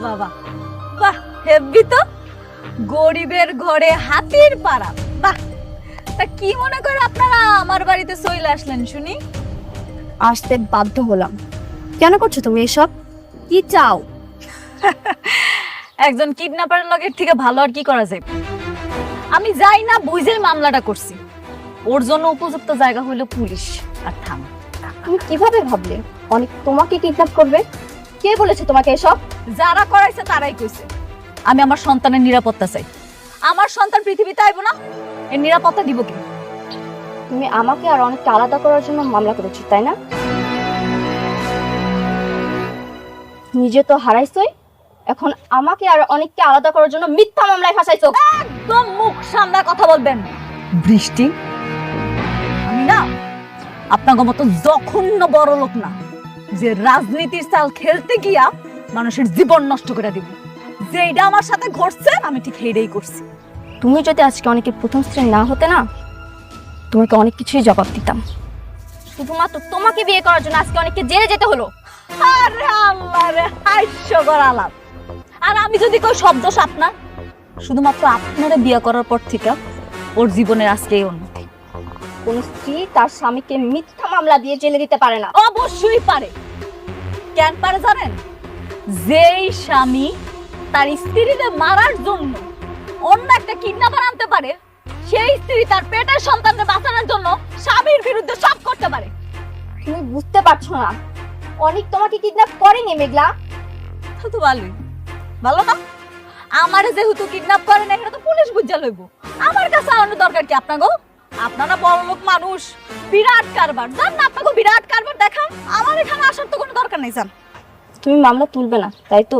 বাহ, বাহ হেব্বি তো। গরিবের ঘরে হাতির পাড়া, বাহ। তা কি মনে করে আপনারা আমার বাড়িতে চলে আসলেন শুনি? আসতে বাধ্য হলাম। কেন করছো তুমি এসব? কি চাও? একজন কিডন্যাপারের লগের থেকে ভালো আর কি করা যায়? আমি যাই না বুঝেই মামলাটা করছি। ওর জন্য উপযুক্ত জায়গা হইলো পুলিশ আর থানা। তুমি কিভাবে ভাবলে অনেক তোমাকে কিডন্যাপ করবে? কে বলেছে তোমাকে এসব? যারা করাইছে তারাই কইছে। আমি আমার সন্তানের নিরাপত্তা চাই। আমার সন্তান পৃথিবীতে আইবো না, এর নিরাপত্তা দিব কি? তুমি আমাকে আর অনেককে আলাদা করার জন্য মামলা করেছো, তাই না? নিজে তো হারাইছই, এখন আমাকে আর অনেককে আলাদা করার জন্য মিথ্যা মামলায় ফাঁসাইছো। একদম মুখ সামনে কথা বলবেন। বৃষ্টি, আমি না আপনার মতো জঘন্য বড় লোক না যে রাজনীতির চাল খেলতে গিয়া মানুষের জীবন নষ্ট করে দিব। যেটা আমার সাথে ঘটছে আমি ঠিক সেইটাই করছি। তুমি যদি আজকে অনেকের প্রথম স্ত্রী না হতে না, তোমাকে অনেক কিছুই জবাব দিতাম। শুধুমাত্র তোমাকে বিয়ে করার জন্য আজকে অনেককে জেলে যেতে হলো। আরে আল্লাহ রে, হাস্যকর আলাপ। আর আমি যদি কেউ শব্দ আপনার, শুধুমাত্র আপনারে বিয়ে করার পর থেকে ওর জীবনের আজকে এই উন্নতি। কোন স্ত্রী তার স্বামীকে মিথ্যা মামলা দিয়ে জেলে দিতে পারে না। অবশ্যই পারে। কেন পারে জানেন? যেই স্বামী তার স্ত্রীকে মারার জন্য অন্য একটা কিডন্যাপার আনতে পারে, সেই স্ত্রী তার পেটের সন্তানকে বাঁচানোর জন্য স্বামীর বিরুদ্ধে সব করতে পারে। তুমি বুঝতে পারছো না, অনেক তোমাকে কিডন্যাপ করেনি মেঘলা। তো ভালোই, ভালো না? আমারে যেহেতু কিডন্যাপ করে না, এটা তো পুলিশ বুঝা লইব। আমার কাছে আনার দরকার কি আপনার গো? আপনারা বড় লোক মানুষ, বিরাট কারবার জান না, আপনাকে বিরাট কারবার দেখান। আমার এখানে আসার তো কোনো দরকার নেই জান। তুমি মামলা তুলবে না, তাই তো?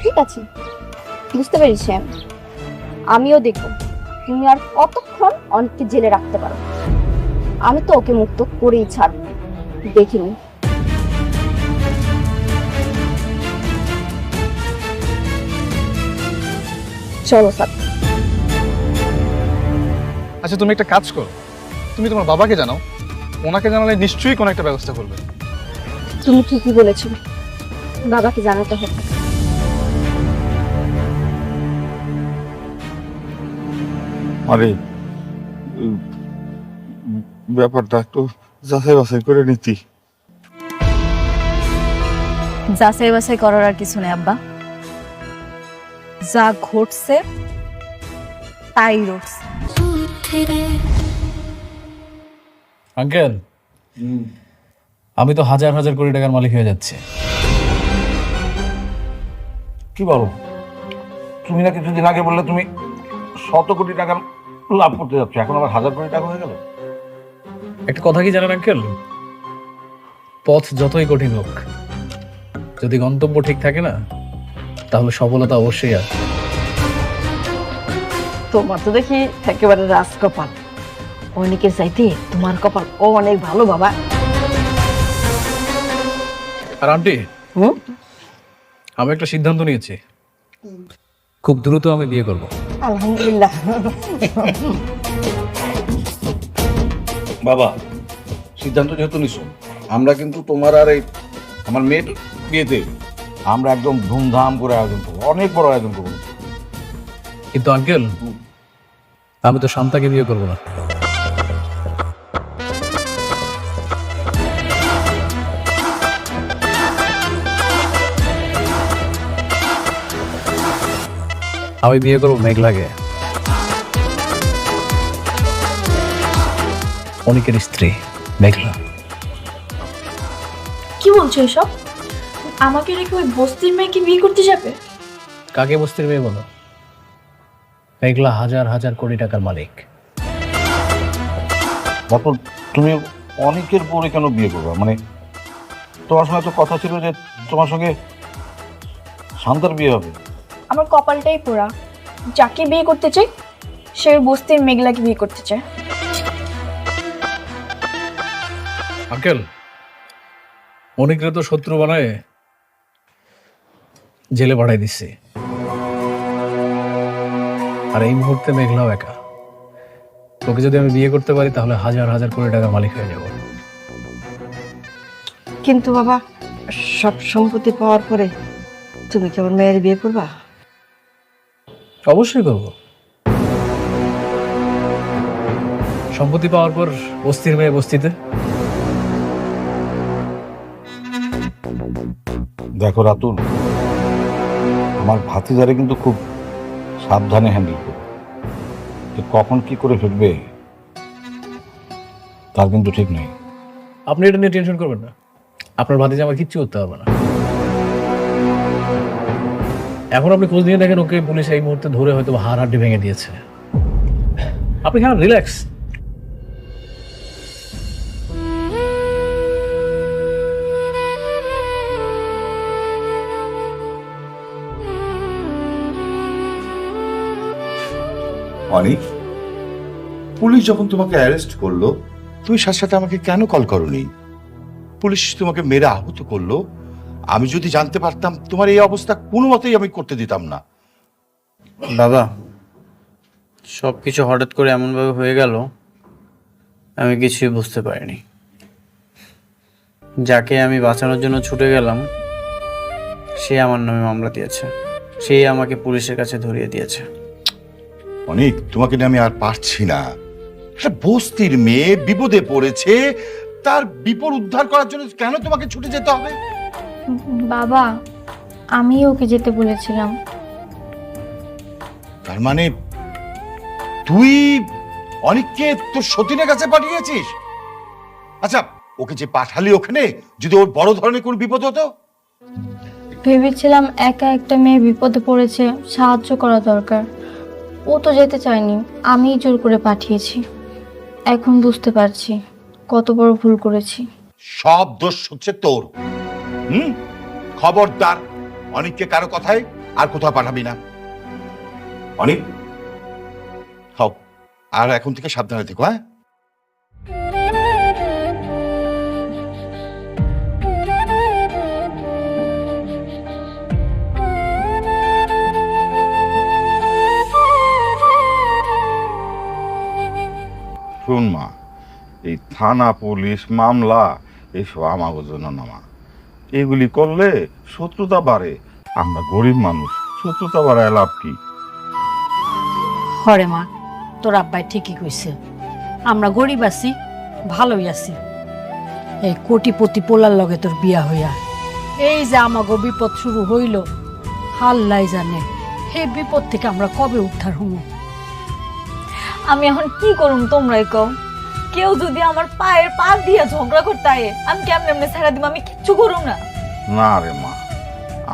ঠিক আছে, বুঝতে পেরেছি আমি। আমিও দেখব তুমি আর কতক্ষণ অনেককে জেলে রাখতে পারো। আমি তো ওকে মুক্ত করেই ছাড়ব, দেখিনি। চলো স্যার। আচ্ছা তুমি একটা কাজ করো, তুমি তোমার বাবাকে জানাও, ওনাকে জানালে নিশ্চয়ই কোনো একটা ব্যবস্থা করবে। তুমি ঠিকই বলেছো, বাবাকে জানাতে হবে। আরে ব্যাপারটা একটু যাচাই বাছাই করে নিতি। যাচাই বাছাই করার আর কিছু নেই আব্বা। যা ঘটছে তাই ঘটছে। আঙ্কেল, আমি তো হাজার হাজার কোটি টাকার মালিক হয়ে যাচ্ছে। কি বলো? তুমি না কিছুদিন আগে বললে তুমি 100 কোটি টাকা লাভ করতে যাচ্ছ, এখন আবার 1000 কোটি টাকা হয়ে গেল। একটা কথা কি জানেন আঙ্কেল, পথ যতই কঠিন হোক, যদি গন্তব্য ঠিক থাকে না, তাহলে সফলতা অবশ্যই আসে। তোমার তো দেখি একেবারে রাজকপাল। অনেকের চাইতে তোমার কপাল অনেক ভালো বাবা। আর আন্টি, আমি একটা সিদ্ধান্ত নিয়েছি, খুব দ্রুত আমি বিয়ে করব। আলহামদুলিল্লাহ। বাবা, সিদ্ধান্ত যেহেতু নিছো, আমরা কিন্তু তোমার আর এই আমার মেয়ের বিয়েতে আমরা একদম ধুমধাম করে আয়োজন করবো, অনেক বড় আয়োজন করবো। কিন্তু আঙ্কেল, আমি তো শান্তাকে বিয়ে করবো না। আমি বিয়ে করবো মেঘলাকে, অনেকের স্ত্রী মেঘলা। কি বলছো এসব? আমাকে রেখে ওই বস্তির মেয়েকে বিয়ে করতে যাবে? কাকে বস্তির মেয়ে বলো? মেঘলা হাজার হাজার কোটি টাকার মালিক। তারপর তুমি অনেকের পরে কেন বিয়ে করবে? মানে তোমার সঙ্গে তো কথা ছিল যে তোমার সঙ্গে শান্তার বিয়ে হবে। আমার কপালটাই পোড়া, যাকে বিয়ে করতে চাই সে ওই বস্তির মেঘলাকে বিয়ে করতে চায়। আঙ্কেল, অনেকরে তো শত্রু বানায় জেলে পাঠাই দিচ্ছে, আর এই মুহূর্তে মেঘলাও একা। তোকে যদি আমি বিয়ে করতে পারি তাহলে হাজার হাজার কোটি টাকার মালিক হয়ে যাব। কিন্তু বাবা, সব সম্পত্তি পাওয়ার পরে তুমি কি আমার মেয়ের বিয়ে করবা? অবশ্যই করবো। সম্পত্তি পাওয়ার পর বস্তির মেয়ে বস্তিতে। দেখো রাতুল, আমার ভাতিজারে কিন্তু খুব সাবধানে হ্যান্ডেল করো। যে কখন কি করে ফেলবে তার কিন্তু ঠিক নেই। আপনি এটা নিয়ে টেনশন করবেন না, আপনার ভাতিজা আমার কিচ্ছু করতে হবে না। এখন আপনি খোঁজ নিয়ে দেখেন, ওকে পুলিশ এই মুহূর্তে ধরে হয়তো হাড় হাড্ডি ভেঙে দিয়েছে। আপনি খান, রিল্যাক্স। অনেক পুলিশ যখন তোমাকে অ্যারেস্ট করলো, তুমি সাথে সাথে আমাকে কেন কল করোনি? পুলিশ তোমাকে মেরে আহত করলো, আমি যদি জানতে পারতাম তোমার এই অবস্থা কোনো মতেই আমি করতে দিতাম না। বাবা, সব কিছু হঠাৎ করে এমনভাবে হয়ে গেল, আমি কিছুই বুঝতে পারিনি। যাকে আমি বাঁচানোর জন্য ছুটে গেলাম, সে আমার নামে মামলা দিয়েছে, সে আমাকে পুলিশের কাছে ধরিয়ে দিয়েছে। অনেক, তোমাকে নিয়ে আমি আর পারছি না। একটা বস্তির মেয়ে বিপদে পড়েছে, তার বিপদ উদ্ধার করার জন্য কেন তোমাকে ছুটে যেতে হবে? বাবা, আমি ওকে যেতে বলেছিলাম। তার মানে তুই অনেককে তোর সতীনের কাছে পাঠিয়েছিস? আচ্ছা, ওকে যে পাঠালি ওখানে, যদি ওর বড় ধরনের কোনো বিপদ হতো? ভেবেছিলাম একা একটা মেয়ে বিপদে পড়েছে, সাহায্য করা দরকার। ও তো যেতে চায়নি, আমিই জোর করে পাঠিয়েছি। এখন বুঝতে পারছি কত বড় ভুল করেছি। সব দোষ হচ্ছে তোর। খবরদার, অনেককে কারো কথায় আর কোথাও পাঠাবি না। অনেক, খাও, আর এখন থেকে সাবধানে থেকো। হ্যাঁ, শুন মা, এই থানা পুলিশ মামলা এইসব আমাদের জন্য না মা। এগুলি করলে শত্রুতা বাড়ে। আমরা গরিব মানুষ, শত্রুতা বাড়ায় লাভ কি? হরে মা, তোর আব্বাই ঠিকই কইছে, আমরা গরিব আছি, ভালোই আছি। এই কোটিপতি পোলার লগে তোর বিয়া হইয়া এই যে আমাগো বিপদ শুরু হইল, আল্লাহ জানে এই বিপদ থেকে আমরা কবে উদ্ধার হবো। আমি এখন কি করুম তোমরাই কও? কেউ যদি আমার পায়ের পা দিয়ে ঝগড়া করতে আয়ে, আমি কেমনে এমনি ছেড়ে দিব? আমি কিচ্ছু করুম না। না রে মা,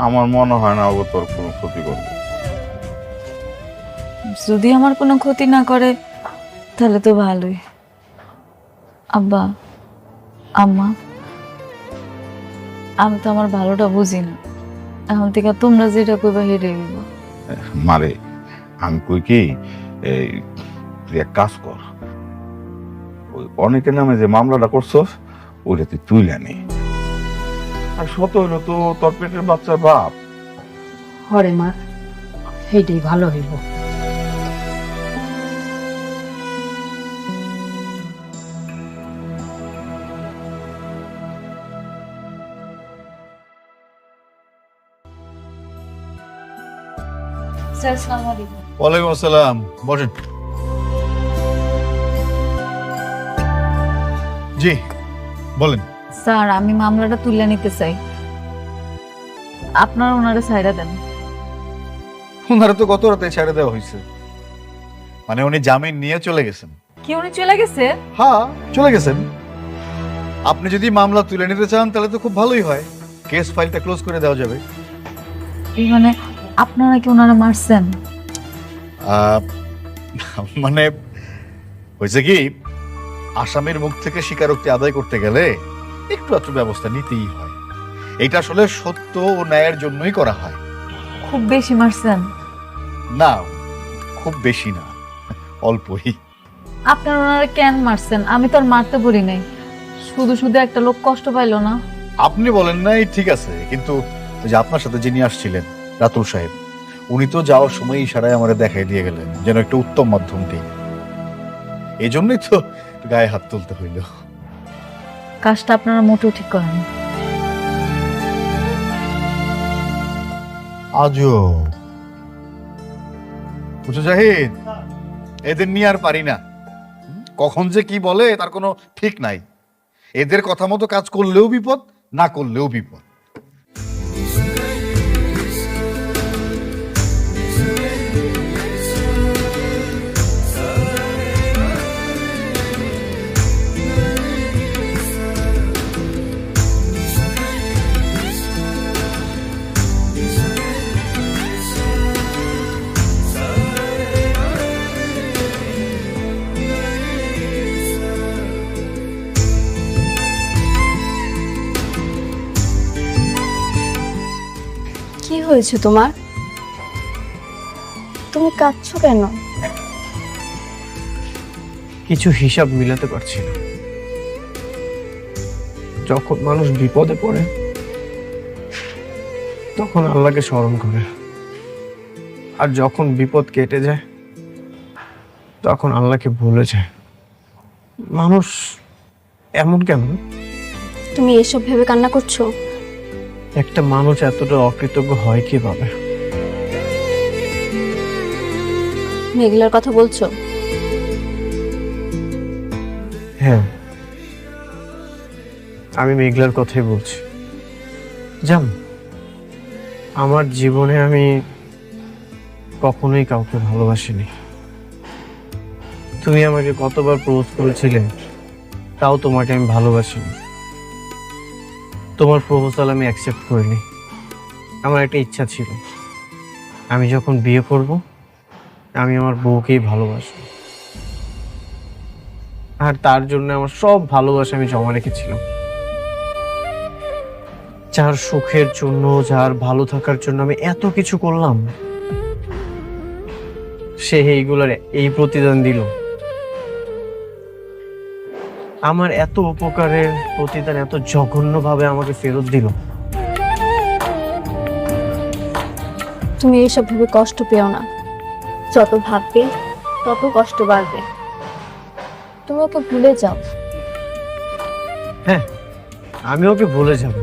আমার মনে হয় না ও তোর কোনো ক্ষতি করবে। যদি আমার কোনো ক্ষতি না করে তাহলে তো ভালোই। আব্বা, আম্মা, আমি তো আমার ভালোটা বুঝি না, এখন থেকে তোমরা যেটা কইবা হেরে দিব। মারে, আমি কই কি, এই তুই এক কাজ কর, ওই অনেকের নামে যে মামলাটা করছস ওইটা তুই তুইলে নে। আর শত হইলো তো তোর পেটের বাচ্চার বাপ। হরে মা, সেইটাই ভালো হইব। স্যার, আসসালামু আলাইকুম। ওয়ালাইকুম আসসালাম, বসেন। জি বলেন। স্যার, আমি মামলাটা তুলে নিতে চাই, আপনারা ওনারে ছাইড়া দেন। ওনারা তো গত রাতে ছেড়ে দেওয়া হয়েছে, মানে উনি জামিন নিয়ে চলে গেছেন। কি উনি চলে গেছে? হ্যাঁ, চলে গেছেন। আপনি যদি মামলা তুলে নিতে চান তাহলে তো খুব ভালোই হয়, কেস ফাইলটা ক্লোজ করে দেওয়া যাবে। মানে আপনারা কি ওনারা মারছেন? মানে হয়েছে কি, আসামির মুখ থেকে স্বীকারোক্তি আদায় করতে গেলে একটু একটু ব্যবস্থা নিতেই হয়। এটা আসলে সত্য ও ন্যায়ের জন্যই করা হয়। খুব বেশি মারছেন? না, খুব বেশি না, অল্পই। আপনারা ওনারা কেন মারছেন? আমি তো আর মারতে বলি নাই, শুধু শুধু একটা লোক কষ্ট পাইলো না। আপনি বলেন নাই ঠিক আছে, কিন্তু ওই যে আপনার সাথে যিনি আসছিলেন রাতুল সাহেব, উনি তো যাওয়ার সময় ইশারায় আমারে দেখাই দিয়ে গেলেন যেন একটা উত্তম মাধ্যম দিই। এই জন্যই তো গায়ে হাত তুলতে হইল। কাজটা আপনারা মোটেও ঠিক করেন। আজও বুঝছো জাহিদ, এদের নিয়ে আর পারি না। কখন যে কি বলে তার কোনো ঠিক নাই। এদের কথা মতো কাজ করলেও বিপদ, না করলেও বিপদ। কি হয়েছে তোমার? তুমি কাঁদছো কেন? কিছু হিসাব মিলাতে পারছি না। যখন মানুষ বিপদে পড়ে তখন আল্লাহকে স্মরণ করে, আর যখন বিপদ কেটে যায় তখন আল্লাহকে ভুলে যায়। মানুষ এমন কেন? তুমি এসব ভেবে কান্না করছো? একটা মানুষ এতটা অকৃতজ্ঞ হয় কিভাবে? মেঘলার কথা বলছো? হ্যাঁ, আমি মেঘলার কথাই বলছি। জান, আমার জীবনে আমি কখনোই কাউকে ভালোবাসিনি। তুমি আমাকে কতবার প্রপোজ করেছিলে, তাও তোমাকে আমি ভালোবাসিনি। তোমার প্রপোজাল আমি অ্যাকসেপ্ট করিনি। আমার একটা ইচ্ছা ছিল, আমি যখন বিয়ে করব আমি আমার বউকেই ভালোবাসবো, আর তার জন্য আমার সব ভালোবাসা আমি জমা রেখেছিলাম। যার সুখের জন্য, যার ভালো থাকার জন্য আমি এত কিছু করলাম, সে এইগুলার এই প্রতিদান দিল। আমার এত উপকারের প্রতিদান এত জঘন্যভাবে আমাকে ফেরত দিল। তুমি এইসব ভেবে কষ্ট পেও না। যত ভাববে তত কষ্ট বাড়বে। তুমি ওকে ভুলে যাও। হ্যাঁ, আমি ওকে ভুলে যাব।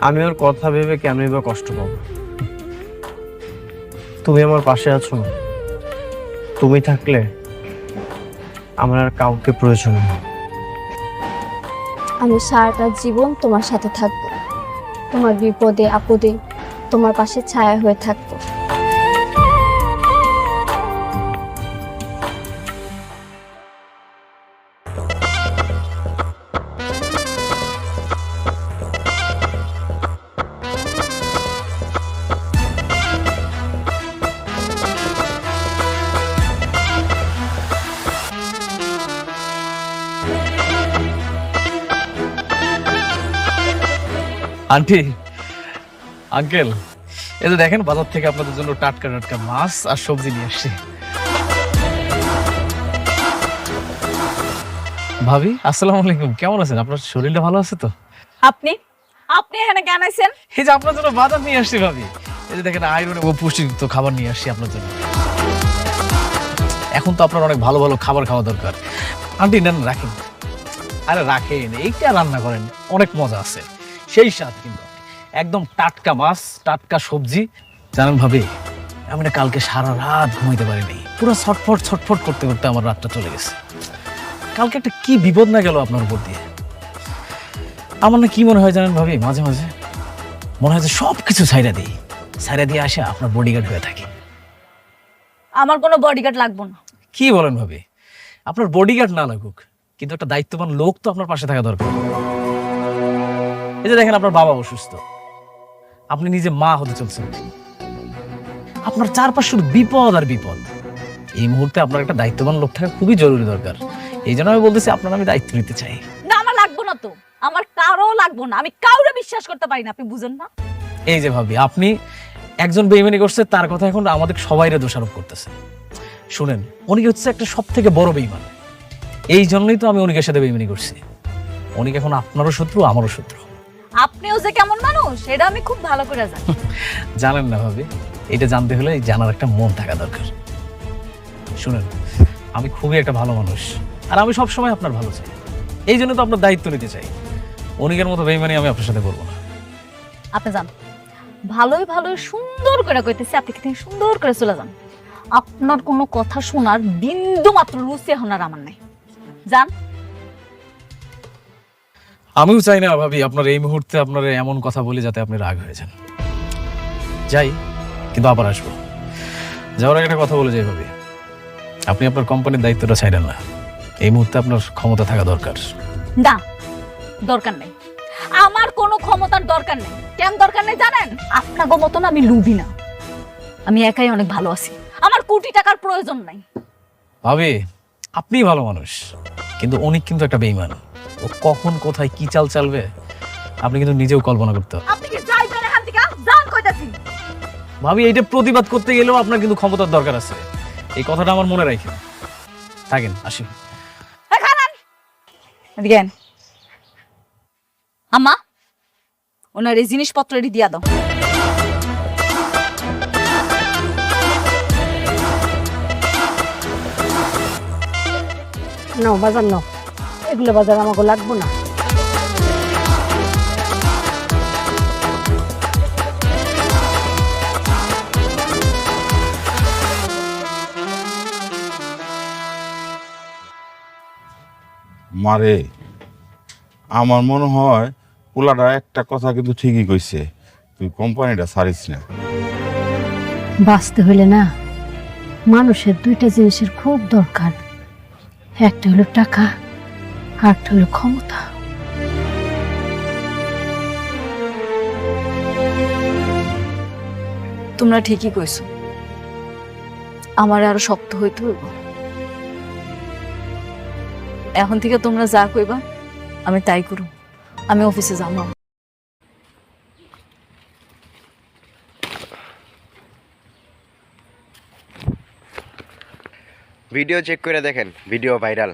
আমি ওর কথা ভেবে কেনই বা কষ্ট পাবো? তুমি আমার পাশে আছো না? তুমি থাকলে আমার আর কাউকে প্রয়োজন নেই। আমি সারাটা জীবন তোমার সাথে থাকবো। তোমার বিপদে আপদে তোমার পাশে ছায়া হয়ে থাকবো। আন্টি, আঙ্কেল, এই যে দেখেন বাজার থেকে আপনাদের জন্য টাটকা টাটকা মাছ আর সবজি নিয়ে আসছি। ভাবি, আসসালামু আলাইকুম। কেমন আছেন? আপনার শরীরটা ভালো আছে তো? আপনি আপনি এখানে কেন আইছেন? এই যে আপনার জন্য বাজার নিয়ে আসছি ভাবি। এই যে দেখেন আয়রন ও পুষ্টিযুক্ত খাবার নিয়ে আসছি আপনার জন্য। এখন তো আপনার অনেক ভালো ভালো খাবার খাওয়া দরকার। আন্টি নেন, রাখেন। আরে রাখেন, এইটা রান্না করেন, অনেক মজা আছে, সেই স্বাদ কিন্তু। একদম টাটকা মাছ, টাটকা সবজি। জানেন ভাবি, আমি না কালকে সারা রাত ঘুমাইতে পারিনি। পুরো ছটফট ছটফট করতে করতে আমার রাতটা চলে গেছে। কালকে একটা কি বিপদ না গেল আপনার উপর দিয়ে। আমার না কি মনে হয় জানেন ভাবি, মাঝে মাঝে মনে হয় যে সব কিছু ছাইরা দিই, ছাইরা দিয়ে আসে আপনার বডিগার্ড হয়ে থাকি। আমার কোনো বডিগার্ড লাগবে না। কি বলেন ভাবি? আপনার বডিগার্ড না লাগুক, কিন্তু একটা দায়িত্ববান লোক তো আপনার পাশে থাকা দরকার। এই যে দেখেন আপনার বাবা অসুস্থ, আপনি নিজে মা হতে চলছেন, আপনার চারপাশে শুধু বিপদ আর বিপদ। এই মুহূর্তে আপনার একটা দায়িত্ববান লোক থাকা খুবই জরুরি দরকার। এই জন্য আমি বলতেছি আপনার আমি দায়িত্ব নিতে চাই। না, আমার লাগবে না তো, আমার কারো লাগবে না। আমি কাউরে বিশ্বাস করতে পারি না, আপনি বুঝেন না? এই যে ভাবি, আপনি একজন বেইমানি করছে, তার কথা এখন আমাদের সবাইরে দোষারোপ করতেছে। শুনেন, উনি হচ্ছে একটা সব থেকে বড় বেইমান। এই জন্যই তো আমি অনিকের সাথে বেইমানি করছি। অনিক এখন আপনারও শত্রু, আমারও শত্রু। আপনিও যে কেমন মানুষ এটা আমি খুব ভালো করে জানি। জানেন না ভাবি, এটা জানতে হলে জানার একটা মন থাকা দরকার। শুনেন, আমি খুবই একটা ভালো মানুষ, আর আমি সবসময় আপনার ভালো চাই। এই জন্য তো আপনার দায়িত্ব নিতে চাই। অনিকের মতো বেইমানি আমি আপনার সাথে করবো না। আপনি জান, ভালোই ভালোই সুন্দর করে কইতেছি, আপনি কি সুন্দর করে চলে যান। আপনার কোনো কথা শোনার বিন্দু মাত্র রুচি এখন আর আমার নাই। যান। আমিও চাই না ভাবি আপনার এই মুহূর্তে আপনার এমন কথা বলে যাতে আপনি রাগ হয়ে যান। যাই, কিন্তু আবার আসবো। যাওয়ার আগে একটা কথা বলে যাই ভাবি, আপনি আপনার কোম্পানির দায়িত্বটা ছাইড়েন না। এই মুহূর্তে আপনার ক্ষমতা থাকা দরকার। না, দরকার নেই, আমার কোনো ক্ষমতার দরকার নেই। কেন দরকার নেই জানেন? আপনাকে মতন আমি লুবি না, আমি একাই অনেক ভালো আছি, আমার কোটি টাকার প্রয়োজন নাই। ভাবি আপনি ভালো মানুষ, কিন্তু অনেক কিন্তু একটা বেঈমান। ও কখন কোথায় কি চাল চালবে আপনি কিন্তু নিজেও কল্পনা করতে পারেন। আপনি কি যাইবেন এখান থেকে? যান কইতাছি। ভাবি এইটা প্রতিবাদ করতে গেলেও আপনার কিন্তু ক্ষমতার দরকার আছে, এই কথাটা আমার মনে রাখেন। থাকেন, আসি। এদিকে আন। আম্মা, ওনার এই জিনিসপত্র এটি দিয়া দাও। নাও বাজার নাও, এগুলো বাজার আমাকে লাগবো না। মারে, আমার মনে হয় পোলাটা একটা কথা কিন্তু ঠিকই কইছে, তুই কোম্পানিটা ছাড়িস না। বাঁচতে হইলে না মানুষের দুইটা জিনিসের খুব দরকার, একটা হলো টাকা, আরেকটা হলো ক্ষমতা। তোমরা ঠিকই কইছো, আমার আরো শক্ত হইতে হইব। এখন থেকে তোমরা যা কইবা আমি তাই করু। আমি অফিসে যাবো। ভিডিও চেক করে দেখেন, ভিডিও ভাইরাল।